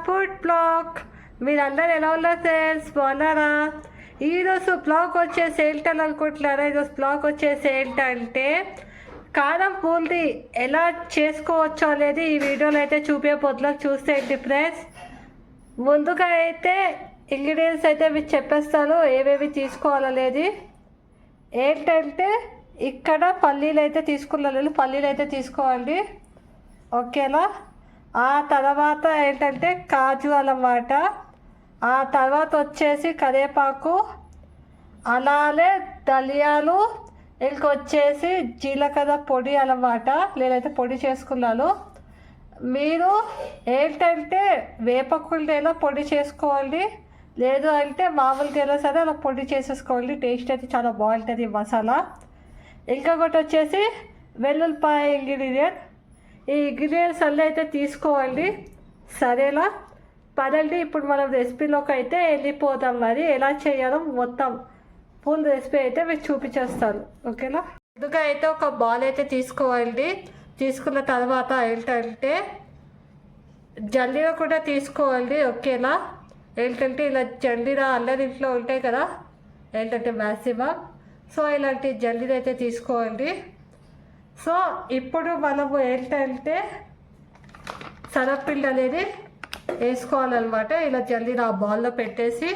Food blog. మీరందరూ ఎలా ఉన్నారు ఫ్రెండ్స్, బాగున్నారా? ఈరోజు బ్లాగ్ వచ్చేసి ఏంటనుకుంటున్నారా? ఈరోజు బ్లాగ్ వచ్చేసి ఏంటంటే కారం బూందీ ఎలా చేసుకోవచ్చు అనేది ఈ వీడియోలో అయితే చూపించబోతున్నాం. చూసేయండి ఫ్రెండ్స్. ముందుగా అయితే ఇంగ్రీడియంట్స్ అయితే మీకు చెప్పేస్తాను ఏవేవి తీసుకోవాలనేది. ఏంటంటే ఇక్కడ పల్లీలు అయితే తీసుకున్నాను, పల్లీలు అయితే తీసుకోవాలి, ఓకేనా? ఆ తర్వాత ఏంటంటే కాజు అన్నమాట. ఆ తర్వాత వచ్చేసి కరివేపాకు, అలానే ధనియాలు, ఇంకొచ్చేసి జీలకర్ర పొడి అన్నమాట. నేనైతే పొడి చేసుకున్నాను. మీరు ఏంటంటే వేపకుండేలా పొడి చేసుకోవాలి, లేదు అంటే మామూలుగా అయినా సరే అలా పొడి చేసేసుకోవాలి. టేస్ట్ అయితే చాలా బాగుంటుంది మసాలా. ఇంకొకటి వచ్చేసి వెల్లుల్లిపాయ ఇంగ్రీడియంట్. ఈ ఇంగ్రీడియంట్స్ అన్నీ అయితే తీసుకోవాలి, సరేనా? పదండి ఇప్పుడు మనం రెసిపీలోకి అయితే వెళ్ళిపోదాం. మరి ఎలా చేయాలో మొత్తం ఫుల్ రెసిపీ అయితే మీకు చూపించేస్తాను, ఓకేనా? ముందుగా అయితే ఒక బౌల్ అయితే తీసుకోవాలి. తీసుకున్న తర్వాత ఏంటంటే జల్లీలో కూడా తీసుకోవాలి, ఓకేనా? ఏంటంటే ఇలా జల్లీరా అందరి ఇంట్లో ఉంటాయి కదా, ఏంటంటే మ్యాక్సిమం. సో ఇలాంటి జల్లీలు అయితే తీసుకోవాలి. సో ఇప్పుడు మనము ఏంటంటే శనగపిండి అనేది వేసుకోవాలన్నమాట. ఇలా జల్లీలో ఆ బౌల్లో పెట్టేసి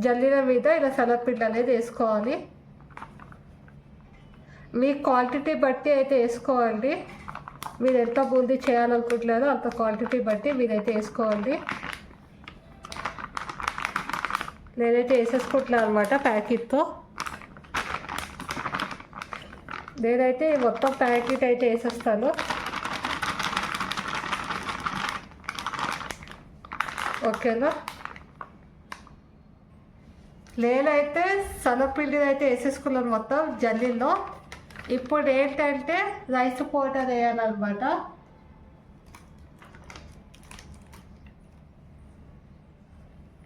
జల్లీల మీద ఇలా శనగపిండి అనేది వేసుకోవాలి. మీ క్వాంటిటీ బట్టి అయితే వేసుకోవాలి. మీరు ఎంత బూందీ చేయాలనుకుంటున్నారో అంత క్వాంటిటీ బట్టి మీరైతే వేసుకోవాలి. నేనైతే వేసేసుకుంటున్నాను అనమాట ప్యాకెట్తో. నేనైతే మొత్తం ప్యాకెట్ అయితే వేసేస్తాను, ఓకేనా? నేనైతే శనగపిండిని అయితే వేసేసుకున్నాను మొత్తం జల్లీలో. ఇప్పుడు ఏంటంటే రైస్ పౌడర్ వేయాలన్నమాట.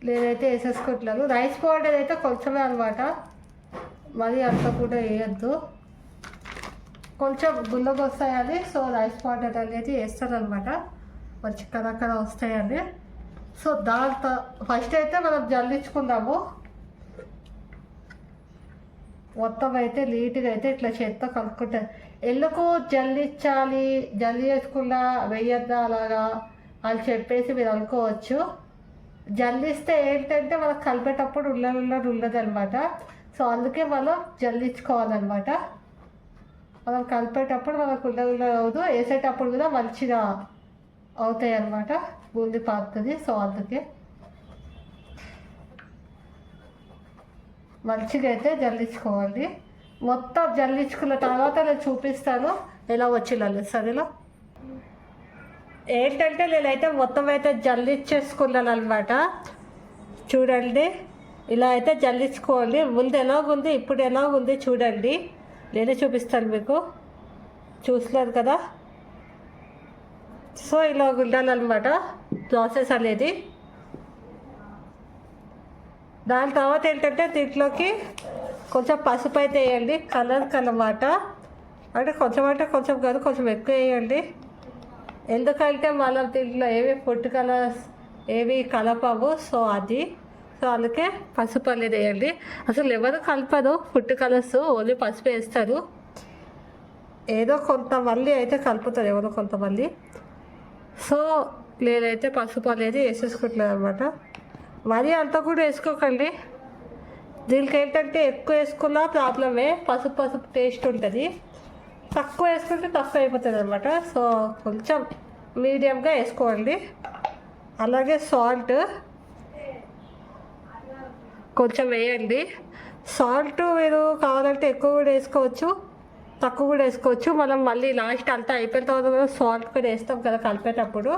నేనైతే వేసేసుకుంటున్నాను. రైస్ పౌడర్ అయితే కొంచెమే అనమాట, మరి అంత కూడా వేయద్దు, కొంచెం గుల్లగా వస్తాయని. సో రైస్ పౌడర్ అనేది వేస్తారనమాట, మంచి కరకర వస్తాయని. సో దాంతో ఫస్ట్ అయితే మనం జల్లించుకుందాము. మొత్తం అయితే నీట్గా అయితే ఇట్లా చేత్తో కలుపుకుంటారు. ఎందుకు జల్లించాలి, జల్లి వేసుకుండా వెయ్యద్దా అలాగా అని చెప్పేసి మీరు అనుకోవచ్చు. జల్లిస్తే ఏంటంటే మనం కలిపేటప్పుడు ఉండదు అనమాట. సో అందుకే మనం జల్లించుకోవాలన్నమాట. మనం కలిపేటప్పుడు మనకు ఉండదు, వేసేటప్పుడు కూడా మంచిగా అవుతాయి అన్నమాట, బూందీ పారుతుంది. సో అందుకే మంచిగా అయితే జల్లించుకోవాలి. మొత్తం జల్లించుకున్న తర్వాత నేను చూపిస్తాను ఎలా వచ్చిందని, సరేనా? ఏంటంటే నేనైతే మొత్తం అయితే జల్లించేసుకున్నాను అనమాట. చూడండి, ఇలా అయితే జల్లించుకోవాలి. ముందు ఎలాగుంది ఇప్పుడు ఎలాగుంది చూడండి, నేనే చూపిస్తాను మీకు. చూస్తున్నారు కదా? సో ఇలా ఉండాలన్నమాట ప్రాసెస్ అనేది. దాని తర్వాత ఏంటంటే దీంట్లోకి కొంచెం పసుపు అయితే వేయండి, కలర్కి అన్నమాట. అంటే కొంచెం కాదు, కొంచెం ఎక్కువ వేయండి. ఎందుకంటే మనం దీంట్లో ఏవి ఫుడ్ కలర్స్ ఏవి కలపవు, సో అది. సో అందుకే పసుపు అనేది వేయండి. అసలు ఎవరు కలపరు ఫుడ్ కలర్స్, ఓన్లీ పసుపు వేస్తారు. ఏదో కొంతమంది అయితే కలుపుతారు, ఎవరో కొంతమంది. సో నేనైతే పసుపు అనేది వేసేసుకుంటున్నాను అనమాట. మరీ అంతా కూడా వేసుకోకండి. దీనికి ఏంటంటే ఎక్కువ వేసుకున్నా ప్రాబ్లమే, పసుపు టేస్ట్ ఉంటుంది. తక్కువ వేసుకుంటే తక్కువ అయిపోతుంది అనమాట. సో కొంచెం మీడియంగా వేసుకోండి. అలాగే సాల్ట్ కొంచెం వేయండి. సాల్ట్ మీరు కావాలంటే ఎక్కువ కూడా వేసుకోవచ్చు, తక్కువ కూడా వేసుకోవచ్చు. మనం మళ్ళీ లాస్ట్ అంతా అయిపోయిన తర్వాత సాల్ట్ కూడా వేస్తాం కదా కలిపేటప్పుడు.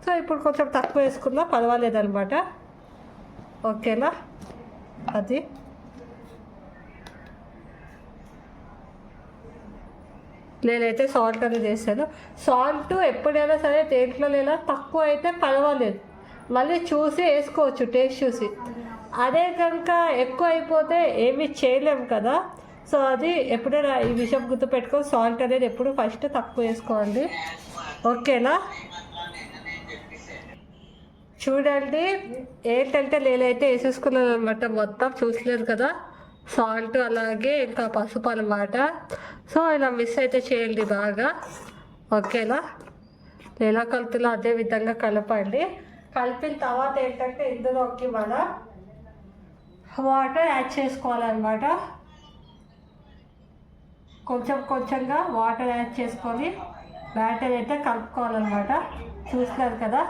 సో ఇప్పుడు కొంచెం తక్కువ వేసుకున్నా పర్వాలేదు అనమాట, ఓకేనా? అది నేనైతే సాల్ట్ అనేది వేసాను. సాల్ట్ ఎప్పుడైనా సరే దేంట్లో లేదా తక్కువ అయితే పర్వాలేదు, మళ్ళీ చూసి వేసుకోవచ్చు, టేస్ట్ చూసి. అదే కనుక ఎక్కువ అయిపోతే ఏమీ చేయలేము కదా. సో అది ఎప్పుడైనా ఈ విషయం గుర్తుపెట్టుకొని సాల్ట్ అనేది ఎప్పుడు ఫస్ట్ తక్కువ వేసుకోండి, ఓకేనా? చూడండి ఏంటంటే నేనైతే వేసేసుకున్నాను అనమాట, మొత్తం చూసలేదు కదా, సాల్ట్ అలాగే ఇంకా పసుపు అనమాట. సో ఇలా మిక్స్ అయితే చేయండి బాగా, ఓకేనా. ఎలా కలుపుతుందో అదే విధంగా కలపండి. కలిపిన తర్వాత ఏంటంటే ఇందులోకి మనం వాటర్ యాడ్ చేసుకోవాలన్నమాట. కొంచెం కొంచెంగా వాటర్ యాడ్ చేసుకొని బ్యాటర్ అయితే కలుపుకోవాలన్నమాట. చూస్తున్నారు కదా,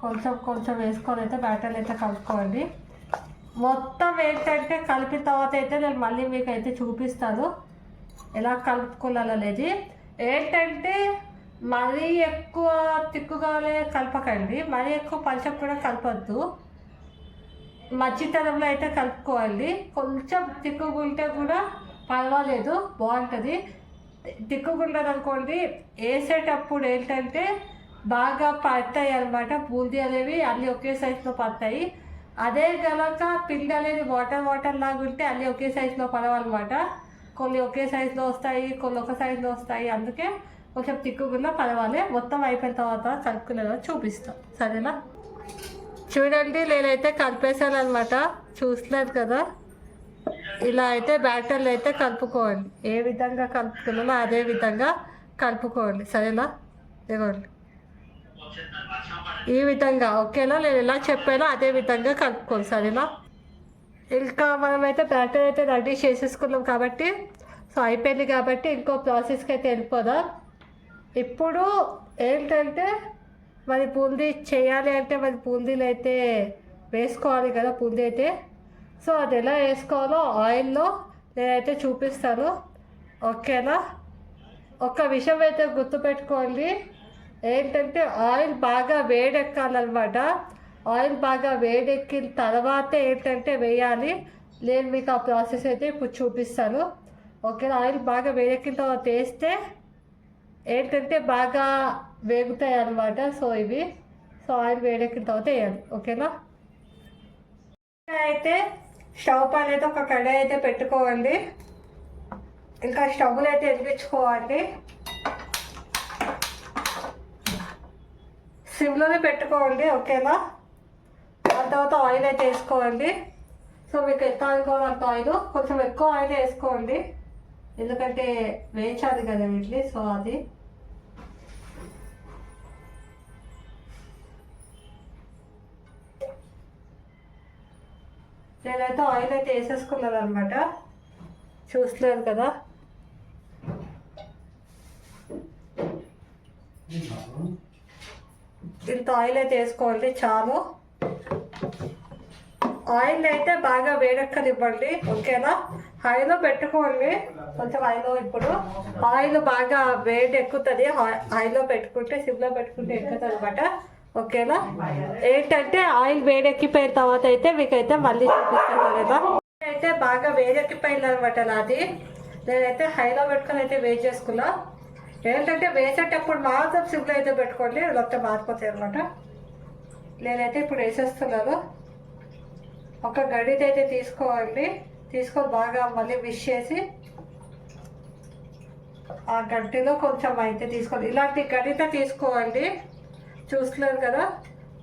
కొంచెం కొంచెం వేసుకొని అయితే బ్యాటర్ అయితే కలుపుకోండి. మొత్తం ఏంటంటే కలిపిన తర్వాత అయితే నేను మళ్ళీ మీకు అయితే చూపిస్తాను ఎలా కలుపుకోవాలనేది. ఏంటంటే మరీ ఎక్కువ తిక్కుగానే కలపకండి, మరీ ఎక్కువ పలచగా కూడా కలపద్దు, మధ్యతరంలో అయితే కలుపుకోవాలి. కొంచెం తిక్కుగుంటే కూడా పర్వాలేదు, బాగుంటుంది. తిక్కుగుంటుంది అనుకోండి, వేసేటప్పుడు ఏంటంటే బాగా పడతాయి అనమాట, బూందీ అనేవి అన్నీ ఒకే సైజులో పడతాయి. అదే కనుక పిండి అనేది వాటర్ వాటర్ లాగా ఉంటే అన్నీ ఒకే సైజులో పడవన్నమాట. కొన్ని ఒకే సైజులో వస్తాయి, కొన్ని ఒక సైజులో వస్తాయి, అందుకే కొంచెం తిక్కుగున్నా పర్వాలి. మొత్తం అయిపోయిన తర్వాత కలుపుకునేలా చూపిస్తాం, సరేనా. చూడండి నేనైతే కలిపేసాను అనమాట, చూస్తున్నారు కదా. ఇలా అయితే బ్యాటర్లు అయితే కలుపుకోండి, ఏ విధంగా కలుపుకున్నానో అదే విధంగా కలుపుకోండి, సరేనా. ఇదిగోండి ఈ విధంగా, ఓకేనా. నేను ఎలా చెప్పానో అదే విధంగా కలుపుకోండి, సరేనా. ఇంకా మనమైతే బ్యాటర్ అయితే రెడీ చేసేసుకున్నాం కాబట్టి, సో అయిపోయింది కాబట్టి ఇంకో ప్రాసెస్కి అయితే వెళ్ళిపోదాం. ఇప్పుడు ఏంటంటే మరి బూందీ చేయాలి అంటే మరి బూందీలు అయితే వేసుకోవాలి కదా, బూందీ అయితే. సో అది ఎలా వేసుకోవాలో ఆయిల్లో నేనైతే చూపిస్తాను, ఓకేనా. ఒక విషయం అయితే గుర్తుపెట్టుకోండి, ఏంటంటే ఆయిల్ బాగా వేడెక్కాలన్నమాట. ఆయిల్ బాగా వేడెక్కిన తర్వాత ఏంటంటే వేయాలి. నేను మీకు ఆ ప్రాసెస్ అయితే ఇప్పుడు చూపిస్తాను, ఓకేనా. ఆయిల్ బాగా వేడెక్కిన తర్వాత వేస్తే ఏంటంటే బాగా వేగుతాయి అన్నమాట. సో ఇవి, సో ఆయిల్ వేడెక్కిన తర్వాత వేయాలి, ఓకేనా. అయితే స్టవ్ పైన అయితే ఒక కడాయి అయితే పెట్టుకోవాలి. ఇంకా స్టవ్లు అయితే వెలిగించుకోవాలి, సిమ్లోనే పెట్టుకోండి, ఓకేనా. దాని తర్వాత ఆయిల్ అయితే వేసుకోండి. సో మీకు ఎంత ఆయిల్ కావాలో అంత ఆయిల్, కొంచెం ఎక్కువ ఆయిల్ వేసుకోండి, ఎందుకంటే వేయించాలి కదా వీటిని. సో అది నేనైతే ఆయిల్ అయితే వేసేసుకున్నాను అనమాట, చూస్తున్నారు కదా. ఇంత ఆయిల్ అయితే వేసుకోండి చాలు. ఆయిల్ అయితే బాగా వేడెక్కనివ్వండి, ఓకేనా. హైలో పెట్టుకోండి, కొంచెం హైలో. ఇప్పుడు ఆయిల్ బాగా వేడి ఎక్కుతుంది, హైలో పెట్టుకుంటే, సిమ్లో పెట్టుకుంటే ఎక్కుతుంది అనమాట, ఓకేనా. ఏంటంటే ఆయిల్ వేడెక్కిపోయిన తర్వాత అయితే మీకైతే మళ్ళీ చూపిస్తాను కదా. అయితే బాగా వేడెక్కిపోయింది అనమాట నాది. నేనైతే హైలో పెట్టుకొని అయితే వేడి చేసుకున్నా. ఏంటంటే వేసేటప్పుడు మాత్రం సిమ్లో అయితే పెట్టుకోండి, మొత్తం మారిపోతాయి అనమాట. నేనైతే ఇప్పుడు వేసేస్తున్నాను. ఒక గడిత అయితే తీసుకోవాలి, తీసుకొని బాగా మళ్ళీ మిక్స్ చేసి ఆ గడ్డిలో కొంచెం అయితే తీసుకోండి. ఇలాంటి గడిత తీసుకోండి, చూస్తున్నారు కదా.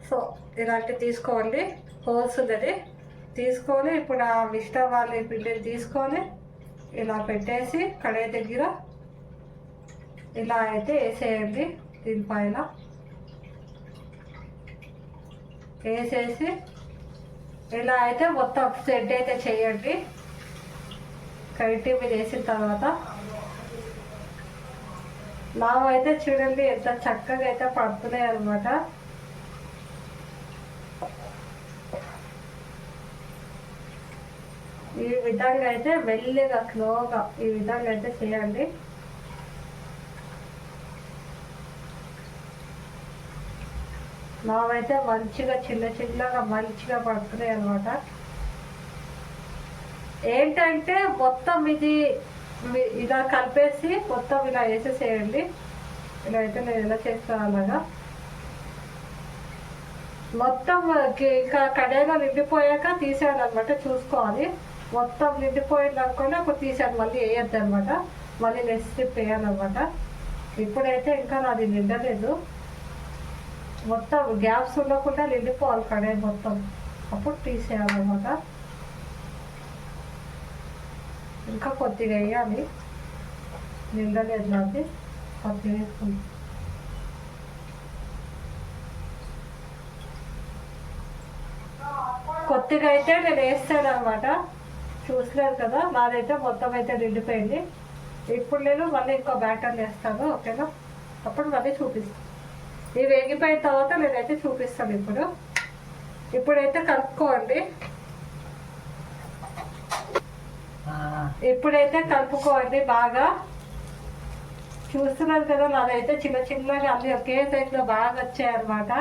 సో ఇలాంటి తీసుకోండి, హోల్స్ ఉన్నది తీసుకొని ఇప్పుడు ఆ మిష్టవాళ్ళ పిండిని తీసుకొని ఇలా పెట్టేసి కడాయి దగ్గర ఇలా అయితే వేసేయండి. దీనిపైన వేసేసి ఇలా అయితే మొత్తం సెట్ అయితే చేయండి. కైటీ మీద వేసిన తర్వాత లావు అయితే చూడండి ఎంత చక్కగా అయితే పడుతున్నాయి అన్నమాట. ఈ విధంగా అయితే మెల్లిగా స్లోగా ఈ విధంగా అయితే చేయండి. నావైతే మంచిగా చిన్న చిన్నగా మంచిగా పడుతున్నాయి అన్నమాట. ఏంటంటే మొత్తం ఇది ఇలా కలిపేసి మొత్తం ఇలా వేసేసేయండి. ఇలా అయితే నేను ఎలా చేస్తాను అలాగా మొత్తం ఇంకా కడాయిలో నిండిపోయాక తీసేయాలి అనమాట. చూసుకోవాలి, మొత్తం నిండిపోయింది అనుకోండి అప్పుడు తీసేయాలి, మళ్ళీ వేయద్దు అనమాట. మళ్ళీ నెక్స్ట్ స్టెప్ వేయాలన్నమాట. ఇప్పుడైతే ఇంకా నాది నిండలేదు, మొత్తం గ్యాప్స్ ఉండకుండా నిండిపోవాలి కడాయి మొత్తం, అప్పుడు తీసేయాలన్నమాట. ఇంకా కొద్దిగా వేయాలి, నిండలేదు నాది, కొద్దిగా వేసుకుంటాం. కొద్దిగా అయితే నేను వేస్తాను అనమాట, చూసలేదు కదా, నాదైతే మొత్తం అయితే నిండిపోయింది. ఇప్పుడు నేను మళ్ళీ ఇంకో బ్యాటర్ వేస్తాను, ఓకేనా? అప్పుడు మళ్ళీ చూపిస్తాను. ఇవి వేగిపోయిన తర్వాత నేనైతే చూపిస్తాను. ఇప్పుడైతే కలుపుకోండి, బాగా. చూస్తున్నారు కదా, నాదైతే చిన్న చిన్నగా అన్ని ఒకే సైజులో బాగా వచ్చాయన్నమాట.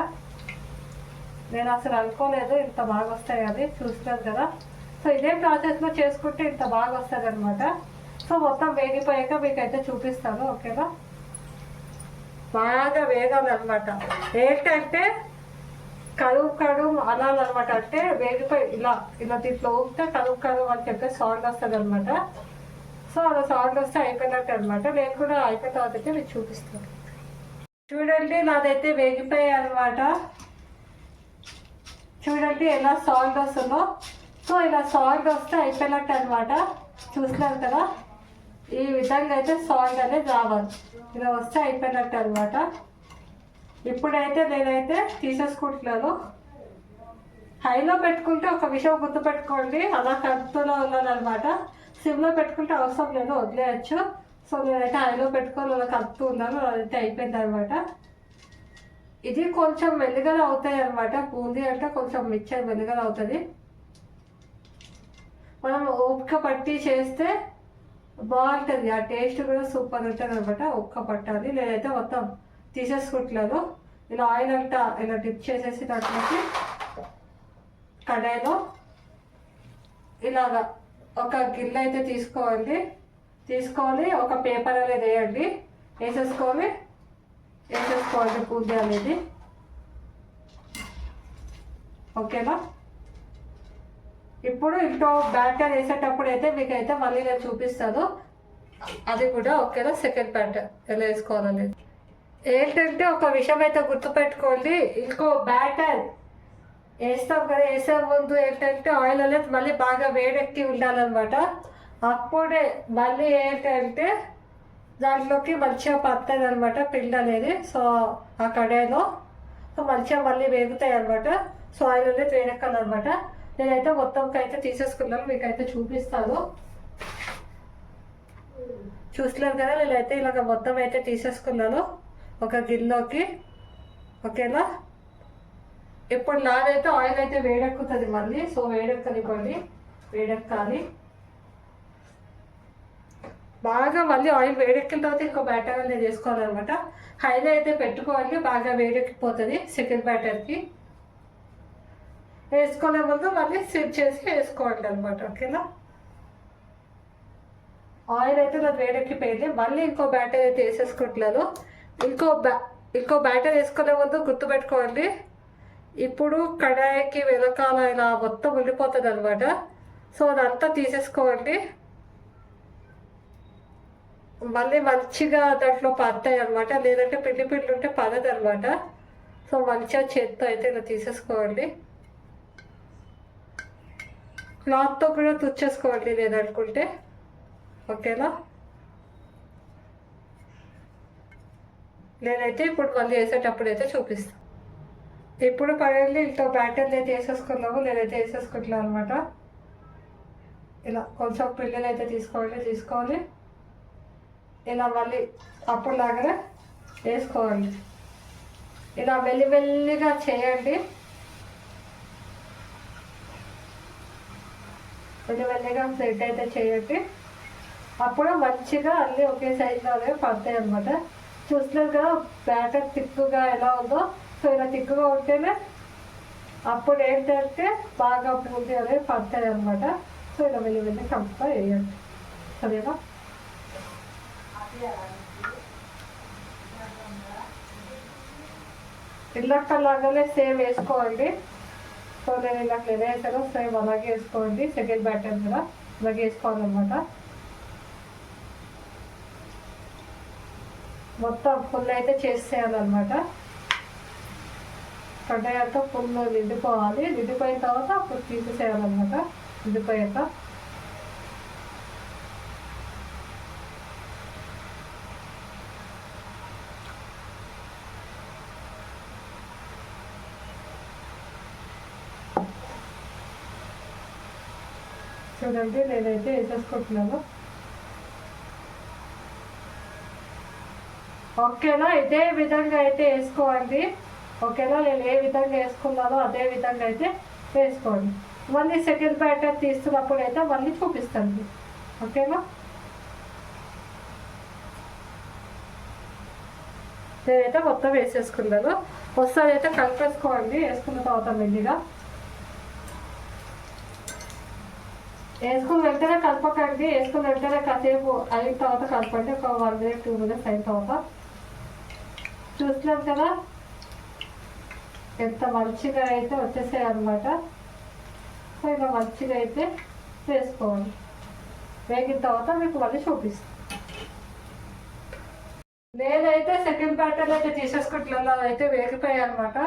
నేను అసలు అనుకోలేదు ఇంత బాగా వస్తాయి అని. చూస్తున్నారు కదా, సో ఇదే ప్రాసెస్లో చేసుకుంటే ఇంత బాగా వస్తుంది అనమాట. సో మొత్తం వేగిపోయాక మీకైతే చూపిస్తాను, ఓకేనా? బాగా వేగాలన్నమాట. ఏంటంటే కడుగు అనాలన్నమాట, అంటే వేగిపోయి ఇలా దీంట్లో ఊపితే కడుగు అని చెప్పి సౌండ్ వస్తుంది అనమాట. సో అలా సౌండ్ వస్తే అయిపోయినట్టు అనమాట. నేను కూడా అయిపోయిన తర్వాత అయితే మీకు చూపిస్తాను. చూడండి, నాదైతే వేగిపోయాయి అనమాట. చూడండి ఎలా సౌండ్ వస్తుందో. సో ఇలా సౌండ్ వస్తే అయిపోయినట్టు అనమాట. చూస్తున్నారు కదా, ఈ విధంగా అయితే సౌండ్ అనేది రావాలి, ఇలా వస్తే అయిపోయినట్టు అనమాట. ఇప్పుడైతే నేనైతే తీసేసుకుంటున్నాను. హైలో పెట్టుకుంటే ఒక విషయం గుర్తుపెట్టుకోండి, అలా కలుపుతూనే ఉన్నానమాట. సిమ్లో పెట్టుకుంటే అవసరం లేదు, వదిలేయచ్చు. సో నేనైతే హైలో పెట్టుకొని అలా కలుపుతూ ఉన్నాను, అదైతే అయిపోయింది అనమాట. ఇది కొంచెం మెల్లిగానే అవుతాయి అనమాట. బూందీ అంటే కొంచెం మిక్చర్ మెల్లిగానే అవుతుంది. మనం ఓపిక పట్టి చేస్తే బాగుంటుంది, ఆ టేస్ట్ కూడా సూపర్ ఉంటుంది అనమాట. ఒక్క పట్టాలి. నేనైతే మొత్తం తీసేసుకుంటున్నాను. ఇలా ఆయిల్ అంతా ఇలా డిప్ చేసేసి దాంట్లోకి కడాయిలో ఇలాగా ఒక గిన్నె అయితే తీసుకొని ఒక పేపర్ అనేది వేసేసుకోవాలి బూందీ అనేది, ఓకేనా? ఇప్పుడు ఇంట్లో బ్యాటర్ వేసేటప్పుడు అయితే మీకైతే మళ్ళీ నేను చూపిస్తాను, అది కూడా, ఓకేనా? సెకండ్ బ్యాటర్ ఎలా వేసుకోవాలనేది. ఏంటంటే ఒక విషయం అయితే గుర్తుపెట్టుకోండి, ఇంకో బ్యాటర్ వేస్తాం కదా, వేసే ముందు ఏంటంటే ఆయిల్ అనేది మళ్ళీ బాగా వేడెక్కి ఉండాలన్నమాట. అప్పుడే మళ్ళీ ఏంటంటే దాంట్లోకి మంచిగా పడుతుంది అనమాట పిండి అనేది. సో ఆ కడాయిలో సో మంచిగా మళ్ళీ వేగుతాయి అనమాట. సో ఆయిల్ అనేది వేడెక్కాలన్నమాట. నేనైతే మొత్తంకి అయితే తీసేసుకున్నాను, మీకైతే చూపిస్తాను. చూస్తున్నారు కదా, నేనైతే ఇలాగ మొత్తం అయితే తీసేసుకున్నాను ఒక గిన్నెలోకి, ఓకేనా? ఇప్పుడు నాదైతే ఆయిల్ అయితే వేడెక్కుతుంది మళ్ళీ. సో వేడెక్కాలి బాగా. మళ్ళీ ఆయిల్ వేడెక్కిన తర్వాత ఇంకో బ్యాటర్ అనేది వేసుకోవాలన్నమాట. హైలో అయితే పెట్టుకోవాలి, బాగా వేడెక్కిపోతుంది. సెకండ్ బ్యాటర్కి వేసుకునే ముందు మళ్ళీ స్విచ్ చేసి వేసుకోవాలి అనమాట, ఓకేనా? ఆయిల్ అయితే నాకు వేడెక్కిపోయింది. మళ్ళీ ఇంకో బ్యాటర్ అయితే వేసేసుకుంటున్నాను. ఇంకో బ్యాటర్ వేసుకునే ముందు గుర్తుపెట్టుకోండి, ఇప్పుడు కడాయికి వెనకాల ఇలా మొత్తం ఉండిపోతుంది అనమాట. సో అదంతా తీసేసుకోండి, మళ్ళీ మంచిగా దాంట్లో పడతాయి అనమాట. లేదంటే పిండి ఉంటే పడదు అనమాట. సో మంచిగా చేత్తో అయితే ఇలా తీసేసుకోండి. క్లాత్తో కూడా తుచ్చేసుకోండి లేదనుకుంటే, ఓకేనా? నేనైతే ఇప్పుడు మళ్ళీ వేసేటప్పుడు అయితే చూపిస్తాను. ఇప్పుడు పడేది ఇంట్లో బ్యాటర్ అయితే వేసేసుకున్నాము, నేనైతే వేసేసుకుంటున్నాను అనమాట. ఇలా కొంచెం పిల్లలు అయితే తీసుకోవాలి, ఇలా మళ్ళీ అప్పుడులాగానే వేసుకోవాలి. ఇలా మెల్లిగా చేయండి, మెల్లిగా స్ప్రెడ్ అయితే చేయండి. అప్పుడు మంచిగా అన్నీ ఒకే సైజులోనే పడతాయి అనమాట. చూస్తున్నారు కదా బ్యాటర్ తిక్కుగా ఎలా ఉందో. సో ఇలా తిక్కుగా ఉంటేనే అప్పుడు ఏంటంటే బాగా బూందీ అనేది పడతాయి అనమాట. సో ఇలా మెల్లి కంపగా వేయండి, సరేనా? ఇళ్ళక్కలాగానే సేమ్ వేసుకోండి. సో నేను ఇలా ఎలా వేసానో సేమ్ అలాగే వేసుకోండి. సెకండ్ బ్యాటర్ కూడా అలాగే వేసుకోవాలన్నమాట. మొత్తం ఫుల్ అయితే చేసేయాలన్నమాట. కడాయితో ఫుల్ నిండిపోవాలి. నిండిపోయిన తర్వాత అప్పుడు తీసేసేయాలన్నమాట. నిండిపోయాక చూడండి నేనైతే వేసేసుకుంటున్నాను. ఓకేనా, ఇదే విధంగా అయితే వేసుకోండి. ఓకేనా, నేను ఏ విధంగా వేసుకున్నానో అదే విధంగా అయితే వేసుకోండి. మళ్ళీ సెకండ్ బ్యాటర్ తీస్తున్నప్పుడు అయితే మళ్ళీ చూపిస్తాను. ఓకేనా, నేనైతే మొత్తం వేసేసుకున్నాను. ఒకసారి అయితే కలిపేసుకోండి. వేసుకున్న తర్వాత మెల్లిగా వేసుకుని వెంటనే కలపకండి. వేసుకుని వెంటనే కాసేపు అయిన తర్వాత కలపండి. ఒక 1 minute 2 minutes అయిన తర్వాత చూస్తున్నాం కదా ఎంత మంచిగా అయితే వచ్చేసాయి అన్నమాట. సో ఇలా మంచిగా అయితే వేసుకోవాలి. వేగిన తర్వాత మీకు మళ్ళీ చూపిస్తాను. నేనైతే సెకండ్ బ్యాటర్ అయితే తీసేసుకుంటున్నాను. అయితే వేగిపోయాయి అనమాట.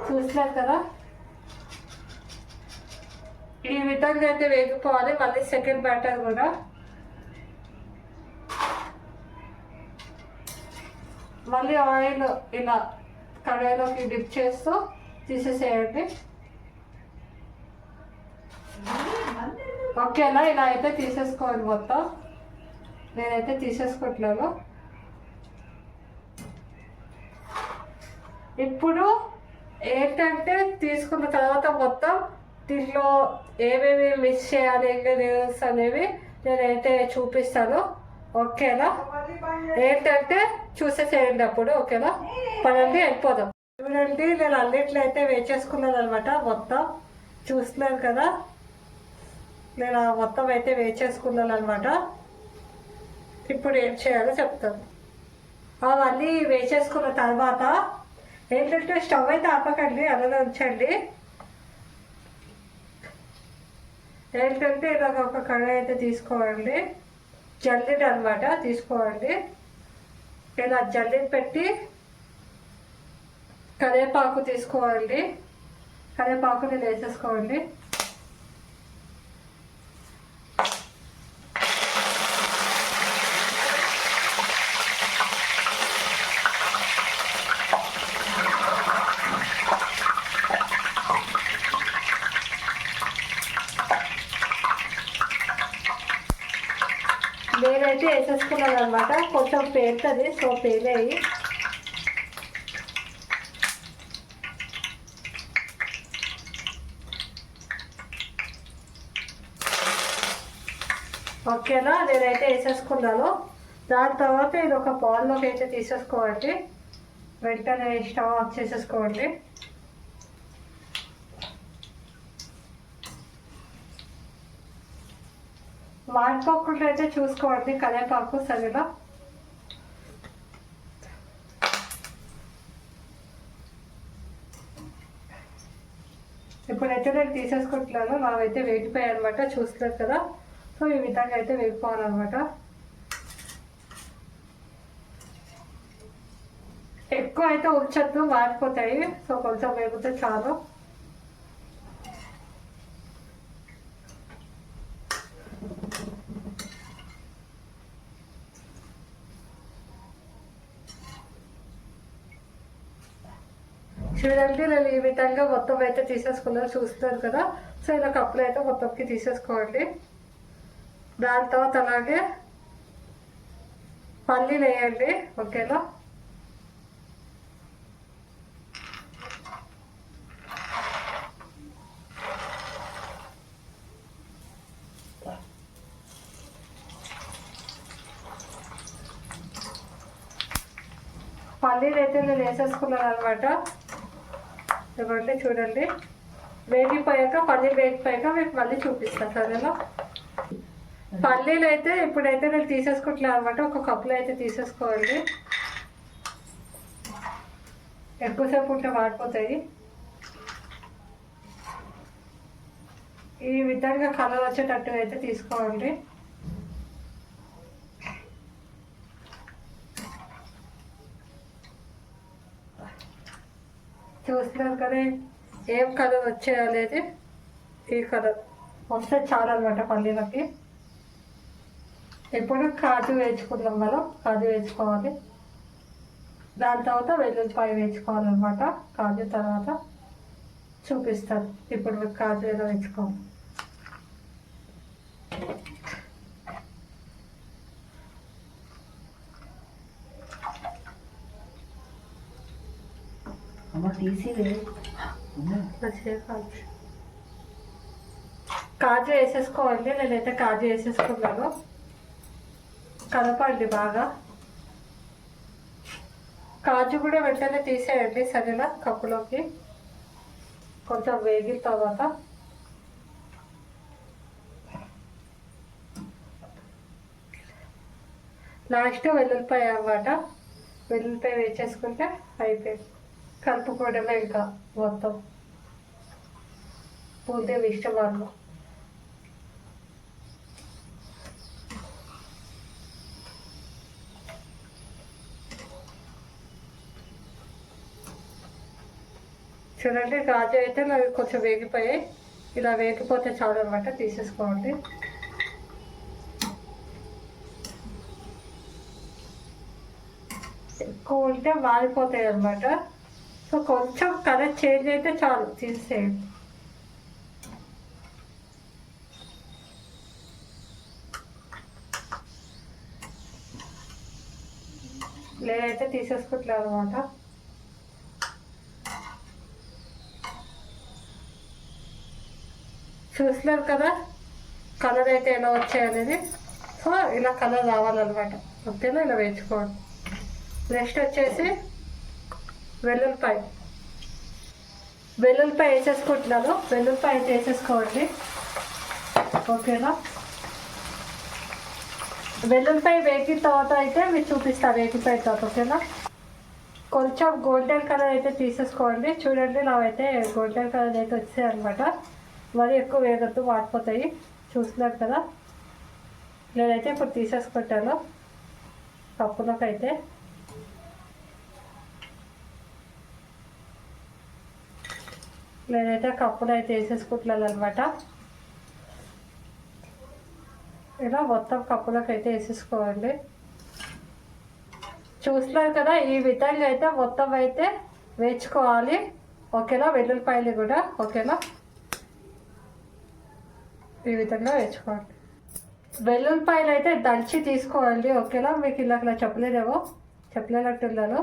చూస్తున్నారు కదా ఈ విధంగా అయితే వేగిపోవాలి. మళ్ళీ సెకండ్ బ్యాటర్ కూడా మళ్ళీ ఆయిల్ ఇలా కడాయిలోకి డిప్ చేస్తూ తీసేసేయండి. ఓకేనా, ఇలా అయితే తీసేసుకోవాలి మొత్తం. నేనైతే తీసేసుకుంటున్నాను. ఇప్పుడు ఏంటంటే తీసుకున్న తర్వాత మొత్తం దీంట్లో ఏమేమి మిక్స్ చేయాలి ఇంగ్రీడియంట్స్ అనేవి నేనైతే చూపిస్తాను. ఓకేనా, ఏంటంటే చూసేసేయండి అప్పుడు. ఓకేనా, పదండి అయిపోదాం. చూడండి నేను అన్నిట్లో అయితే వేచేసుకున్నాను అనమాట. మొత్తం చూస్తున్నాను కదా నేను మొత్తం అయితే వేచేసుకున్నాను అనమాట. ఇప్పుడు ఏం చేయాలో చెప్తాను. అవన్నీ వేసేసుకున్న తర్వాత ఏంటంటే స్టవ్ అయితే ఆపకండి, అలానే ఉంచండి. ఏంటంటే ఇలాగ ఒక కడాయి అయితే తీసుకోవాలి. జల్లిని అనమాట తీసుకోవాలి. ఇలా జల్లిని పెట్టి కరివేపాకు తీసుకోవాలి. కరివేపాకుని వేసేసుకోండి. నేనైతే వేసేసుకున్నాను అనమాట. కొంచెం పేరుతుంది, సో పేరేయి. ఓకేనా, నేనైతే వేసేసుకున్నాను. దాని తర్వాత ఇది ఒక బౌల్లోకి అయితే తీసేసుకోండి. వెంటనే స్టవ్ ఆఫ్ చేసేసుకోండి. మాడిపోకుండా అయితే చూసుకోండి కరివేపాకు సరిగా. ఇప్పుడైతే నేను తీసేసుకుంటున్నాను. నావైతే వేగిపోయాయి అనమాట. చూస్తున్నారు కదా, సో ఈ విధంగా అయితే వేగిపోవాలన్నమాట. ఎక్కువ అయితే ఉంచద్దు, మాడిపోతాయి. సో కొంచెం వేగితే చాలు. చూడండి నేను ఈ విధంగా మొత్తం అయితే తీసేసుకున్నాను. చూస్తున్నారు కదా, సో ఇలా కప్పులు అయితే మొత్తంకి తీసేసుకోండి. దాని తర్వాత అలాగే పల్లీలు వేయండి. ఓకేనా, పల్లీలు అయితే నేను వేసేసుకున్నాను అనమాట. ఇవ్వండి చూడండి, వేగిపోయాక పల్లీలు వేగిపోయాక మీకు మళ్ళీ చూపిస్తాను. సరేనా, పల్లీలు అయితే ఇప్పుడైతే నేను తీసేసుకుంటున్నాను అనమాట. ఒక కప్పులో అయితే తీసేసుకోండి. ఎక్కువసేపు ఉంటే మాడిపోతాయి. ఈ విధంగా కలర్ వచ్చేటట్టుగా అయితే తీసుకోండి. చూస్తున్నారు కానీ ఏం కలర్ వచ్చేయాలి, ఈ కలర్ వస్తే చాలా అనమాట పల్లీలకి. ఇప్పుడు కాజు వేయించుకుందాం మనం, కాజు వేయించుకోవాలి. దాని తర్వాత వెల్లుల్లిపాయ వేయించుకోవాలన్నమాట. కాజు తర్వాత చూపిస్తాను. ఇప్పుడు మీకు కాజు ఎలా వేయించుకోవాలి. కాజు వేసేసుకోవాలి. నేనైతే కాజు వేసేసుకున్నాను. కలపండి బాగా. కాజు కూడా వెంటనే తీసేయండి సరేనా కప్పులోకి. కొంచెం వేగిన తర్వాత లాస్ట్ వెల్లుల్లిపాయ అన్నమాట. వెల్లుల్లిపాయ వేసేసుకుంటే అయిపోయింది. కలుపుకోవడమే ఇంకా మొత్తం. పూర్తిగా ఇష్టం వాళ్ళు. చూడండి గాజు అయితే నాకు కొంచెం వేగిపోయాయి. ఇలా వేగిపోతే చాలు అనమాట. తీసేసుకోండి. ఎక్కువ ఉంటే మారిపోతాయి అనమాట. సో కొంచెం కలర్ చేంజ్ అయితే చాలు, తీసేయండి. లేదైతే తీసేసుకుంటలేదు అనమాట. చూస్తున్నారు కదా కలర్ అయితే ఎలా వచ్చాయనేది. సో ఇలా కలర్ రావాలన్నమాట. ఓకేనా, ఇలా వేయించుకోండి. నెక్స్ట్ వచ్చేసి వెల్లుల్లిపాయ వేసేసుకుంటున్నాను. వెల్లుల్లిపాయ అయితే వేసేసుకోండి. ఓకేనా, వెల్లుల్లిపాయ వేగిన తర్వాత అయితే మీరు చూపిస్తారు వేగిపోయిన తర్వాత. ఓకేనా, కొంచెం గోల్డెన్ కలర్ అయితే తీసేసుకోండి. చూడండి నావైతే గోల్డెన్ కలర్ అయితే వచ్చాయి అనమాట. మరి ఎక్కువ వేగద్దు, వాడిపోతాయి. చూస్తున్నారు కదా. నేనైతే ఇప్పుడు తీసేసుకుంటాను కప్పులోకి. అయితే నేనైతే కప్పులో అయితే వేసేసుకుంటున్నాను అనమాట. ఇలా మొత్తం కప్పులోకి అయితే వేసేసుకోండి. చూస్తున్నారు కదా ఈ విధంగా అయితే మొత్తం అయితే వేయించుకోవాలి. ఓకేనా, వెల్లుల్లిపాయలు కూడా. ఓకేనా, ఈ విధంగా వేసుకోండి. వెల్లుల్లిపాయలు అయితే దంచి తీసుకోవాలి. ఓకేనా, మీకు ఇలా చెప్పలేనట్టున్నాను.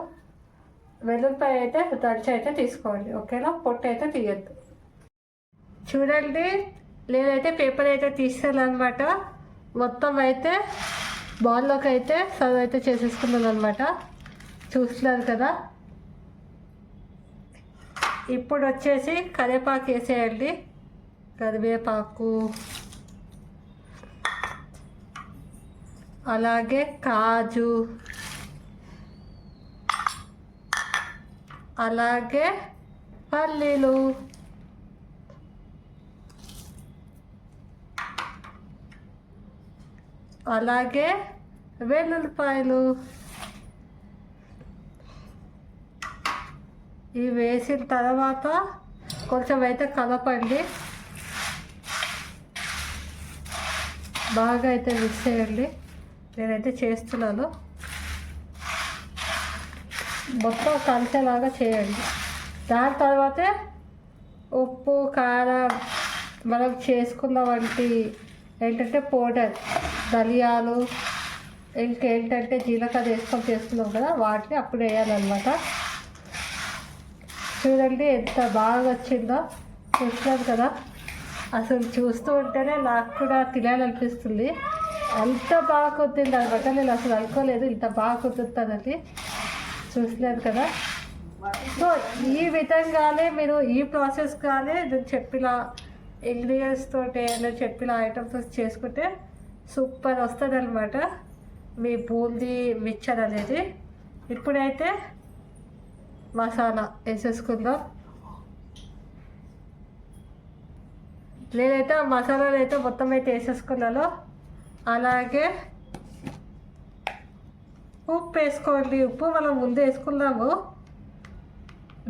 వెల్లుల్లిపాయ అయితే దంచి అయితే తీసుకోవాలి. ఓకేనా, పొట్టు అయితే తీయద్దు. చూడండి నేనైతే పేపర్ అయితే తీస్తాను అనమాట. మొత్తం అయితే బౌల్లోకి అయితే సర్వ్ అయితే చేసేసుకున్నాను అనమాట. చూస్తున్నారు కదా. ఇప్పుడు వచ్చేసి కరివేపాకు వేసేయండి. కరివేపాకు, అలాగే కాజు, అలాగే పల్లీలు, అలాగే వెల్లుల్లిపాయలు. ఇవి వేసిన తర్వాత కొంచెం అయితే కలపండి. బాగా అయితే మిక్స్ చేయండి. నేనైతే చేస్తున్నాను. మొత్తం కలిసేలాగా చేయండి. దాని తర్వాతే ఉప్పు, కారం, మనం చేసుకున్న వంటి ఏంటంటే పౌడర్, ధనియాలు, ఇంకేంటంటే జీలకర్ర వేసుకొని చేసుకున్నాం కదా, వాటిని అప్పుడు వేయాలన్నమాట. చూడండి ఎంత బాగా వచ్చిందో. చూస్తున్నారు కదా. అసలు చూస్తూ ఉంటేనే నాకు కూడా తినాలనిపిస్తుంది. అంత బాగా కుదిరింది అనమాట. నేను అసలు అనుకోలేదు ఇంత బాగా కుదురుతుందని. చూస్తున్నారు కదా. సో ఈ విధంగానే మీరు ఈ ప్రాసెస్ కానీ నేను చెప్పిన ఇంగ్రీడియంట్స్ తోటి, నేను చెప్పిన ఐటమ్స్ చేసుకుంటే సూపర్ వస్తుంది అనమాట మీ బూందీ మిక్చర్ అనేది. ఇప్పుడైతే మసాలా వేసేసుకుందాం. నేనైతే ఆ మసాలాలు అయితే మొత్తం అయితే వేసేసుకున్నాను. అలాగే ఉప్పు వేసుకోండి. ఉప్పు మనం ముందు వేసుకున్నాము.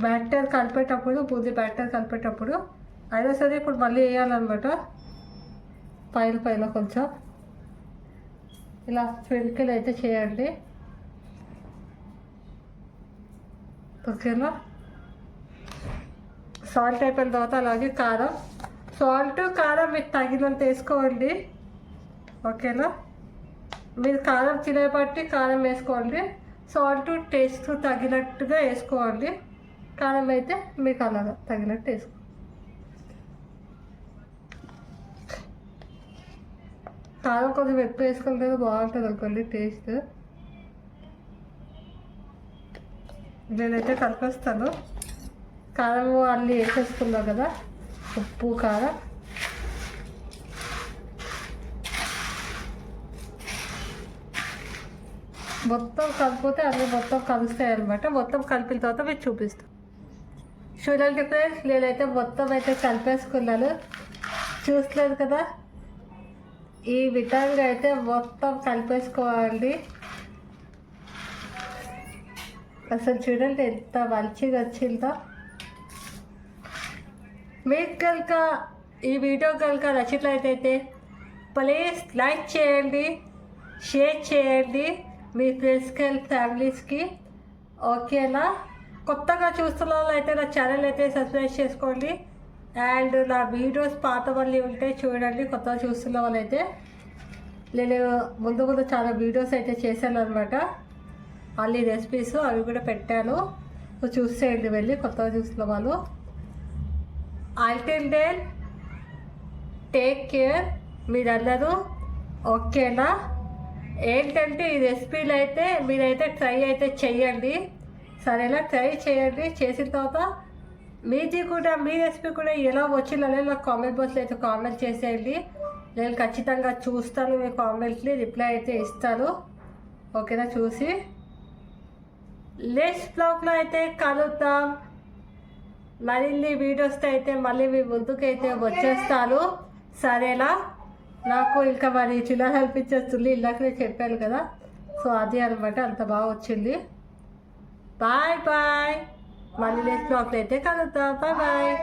బ్యాటర్ కలిపేటప్పుడు బూందీ బ్యాటర్ కలిపేటప్పుడు అయినా సరే ఇప్పుడు మళ్ళీ వేయాలన్నమాట. పైన కొంచెం ఇలా స్ప్రింకిల్ అయితే చేయండి. ఓకేనా. సాల్ట్ అయిపోయిన తర్వాత అలాగే కారం మీకు తగినంత వేసుకోండి. ఓకేనా. మీరు కారం తినే బట్టి కారం వేసుకోండి, సాల్ట్ టేస్ట్ తగినట్టుగా వేసుకోండి. కారం అయితే మీకు అలాగా తగినట్టు వేసుకోండి. కారం కొంచెం ఎక్కువ వేసుకుంటే బాగుంటుంది అనుకోండి టేస్ట్. నేనైతే కలిపేస్తాను. కారం అన్నీ వేసేసుకున్నాం కదా, ఉప్పు కారం. మొత్తం కలిపితే అన్నీ మొత్తం కలుస్తాయి అనమాట. మొత్తం కలిపిన తర్వాత మీకు చూపిస్తాను. చూడండి ఫ్రెండ్స్, నేనైతే మొత్తం అయితే కలిపేసుకున్నాను. చూస్తలేదు కదా, ఈ విధంగా అయితే మొత్తం కలిపేసుకోవాలి. అసలు చూడండి ఎంత మంచిగా వచ్చిందో. మీకు కనుక ఈ వీడియో కనుక నచ్చినట్లయితే ప్లీజ్ లైక్ చేయండి, షేర్ చేయండి మీ ఫ్రెండ్స్కి ఫ్యామిలీస్కి. ఓకేనా. కొత్తగా చూస్తున్న వాళ్ళు అయితే నా ఛానల్ అయితే సబ్స్క్రైబ్ చేసుకోండి. అండ్ నా వీడియోస్ పాత వాళ్ళు ఉంటే చూడండి. కొత్తగా చూస్తున్న వాళ్ళైతే నేను ముందు చాలా వీడియోస్ అయితే చేశాను అనమాట. అన్ని రెసిపీస్ అవి కూడా పెట్టాను, చూసేయండి వెళ్ళి కొత్తగా చూస్తున్న వాళ్ళు. అంటిల్ దెన్ టేక్ కేర్ మీరందరూ. ఓకేనా. ఏంటంటే ఈ రెసిపీలు అయితే మీరైతే ట్రై అయితే చెయ్యండి, సరేనా. ట్రై చేయండి. చేసిన తర్వాత మీది కూడా మీ రెసిపీ కూడా ఎలా వచ్చిందనే నాకు కామెంట్ బాక్స్లో అయితే కామెంట్ చేసేయండి. నేను ఖచ్చితంగా చూస్తాను, మీ కామెంట్ని రిప్లై అయితే ఇస్తాను. ఓకేనా. చూసి నెక్స్ట్ బ్లాగ్లో అయితే కలుద్దాం. మరిన్ని వీడియోస్తో అయితే మళ్ళీ మీ ముందుకైతే వచ్చేస్తాను, సరేనా. నాకు ఇంకా మరి చిన్న హెల్ప్ ఇచ్చేస్తుంది, ఇందాక నేను చెప్పాను కదా. సో అది అనమాట, అంత బాగా వచ్చింది. Bye bye. మళ్ళీ నెక్స్ట్ బ్లాగ్లో అయితే కలుద్దాం. Bye bye.